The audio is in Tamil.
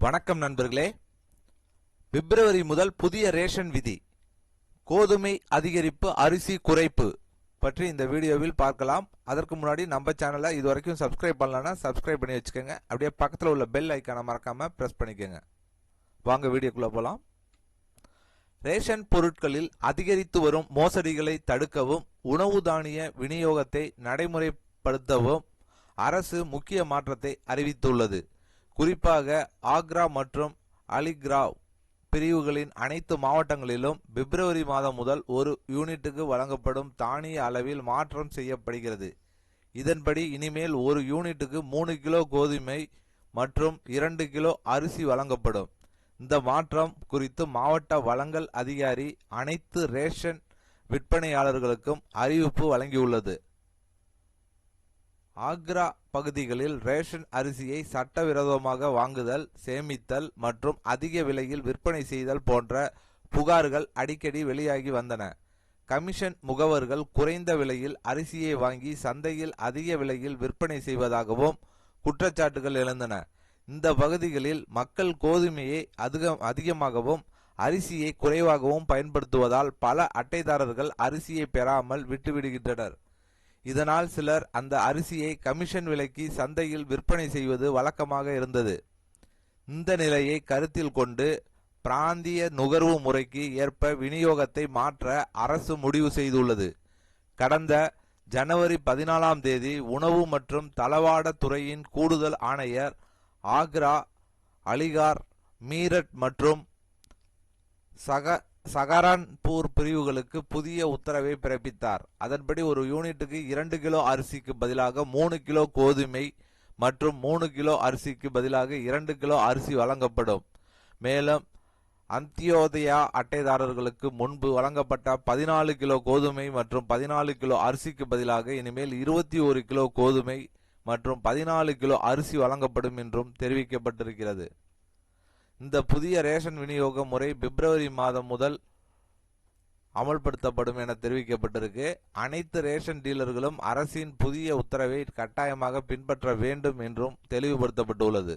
வணக்கம் நண்பர்களே. பிப்ரவரி முதல் புதிய ரேஷன் விதி, கோதுமை அதிகரிப்பு, அரிசி குறைப்பு பற்றி இந்த வீடியோவில் பார்க்கலாம். அதற்கு முன்னாடி நம்ம சேனலை இதுவரைக்கும் சப்ஸ்கிரைப் பண்ணலன்னா சப்ஸ்கிரைப் பண்ணி வச்சுக்கோங்க. அப்படியே பக்கத்தில் உள்ள பெல் ஐக்கானை மறக்காம பிரஸ் பண்ணிக்கோங்க. வாங்க வீடியோக்குள்ள போலாம். ரேஷன் பொருட்களில் அதிகரித்து வரும் மோசடிகளை தடுக்கவும் உணவு தானிய விநியோகத்தை நடைமுறைப்படுத்தவும் அரசு முக்கிய மாற்றத்தை அறிவித்துள்ளது. குறிப்பாக ஆக்ரா மற்றும் அலிகிராவ் பிரிவுகளின் அனைத்து மாவட்டங்களிலும் பிப்ரவரி மாதம் முதல் ஒரு யூனிட்டுக்கு வழங்கப்படும் தானிய அளவில் மாற்றம் செய்யப்படுகிறது. இதன்படி இனிமேல் ஒரு யூனிட்டுக்கு 3 கிலோ கோதுமை மற்றும் 2 கிலோ அரிசி வழங்கப்படும். இந்த மாற்றம் குறித்து மாவட்ட வழங்கல் அதிகாரி அனைத்து ரேஷன் விற்பனையாளர்களுக்கும் அறிவிப்பு வழங்கியுள்ளது. ஆக்ரா பகுதிகளில் ரேஷன் அரிசியை சட்டவிரோதமாக வாங்குதல், சேமித்தல் மற்றும் அதிக விலையில் விற்பனை செய்தல் போன்ற புகார்கள் அடிக்கடி வெளியாகி வந்தன. கமிஷன் முகவர்கள் குறைந்த விலையில் அரிசியை வாங்கி சந்தையில் அதிக விலையில் விற்பனை செய்வதாகவும் குற்றச்சாட்டுகள் எழுந்தன. இந்த பகுதிகளில் மக்கள் கோதுமையை அதிகமாகவும் அரிசியை குறைவாகவும் பயன்படுத்துவதால் பல அட்டைதாரர்கள் அரிசியை பெறாமல் விட்டுவிடுகின்றனர். இதனால் சிலர் அந்த அரிசியை கமிஷன் விலைக்கு சந்தையில் விற்பனை செய்வது வழக்கமாக இருந்தது. இந்த நிலையை கருத்தில் கொண்டு பிராந்திய நுகர்வு முறைக்கு ஏற்ப விநியோகத்தை மாற்ற அரசு முடிவு செய்துள்ளது. கடந்த ஜனவரி 14ஆம் தேதி உணவு மற்றும் தளவாட துறையின் கூடுதல் ஆணையர் ஆக்ரா, அலிகார், மீரட் மற்றும் சகரான்பூர் பிரிவுகளுக்கு புதிய உத்தரவை பிறப்பித்தார். அதன்படி ஒரு யூனிட்டுக்கு 2 கிலோ அரிசிக்கு பதிலாக 3 கிலோ கோதுமை மற்றும் 3 கிலோ அரிசிக்கு பதிலாக 2 கிலோ அரிசி வழங்கப்படும். மேலும் அந்தியோதயா அட்டைதாரர்களுக்கு முன்பு வழங்கப்பட்ட 14 கிலோ கோதுமை மற்றும் 14 கிலோ அரிசிக்கு பதிலாக இனிமேல் 21 கிலோ கோதுமை மற்றும் 14 கிலோ அரிசி வழங்கப்படும் என்றும் தெரிவிக்கப்பட்டிருக்கிறது. இந்த புதிய ரேஷன் விநியோக முறை பிப்ரவரி மாதம் முதல் அமல்படுத்தப்படும் என தெரிவிக்கப்பட்டிருக்கு. அனைத்து ரேஷன் டீலர்களும் அரசின் புதிய உத்தரவை கட்டாயமாக பின்பற்ற வேண்டும் என்றும் தெளிவுபடுத்தப்பட்டுள்ளது.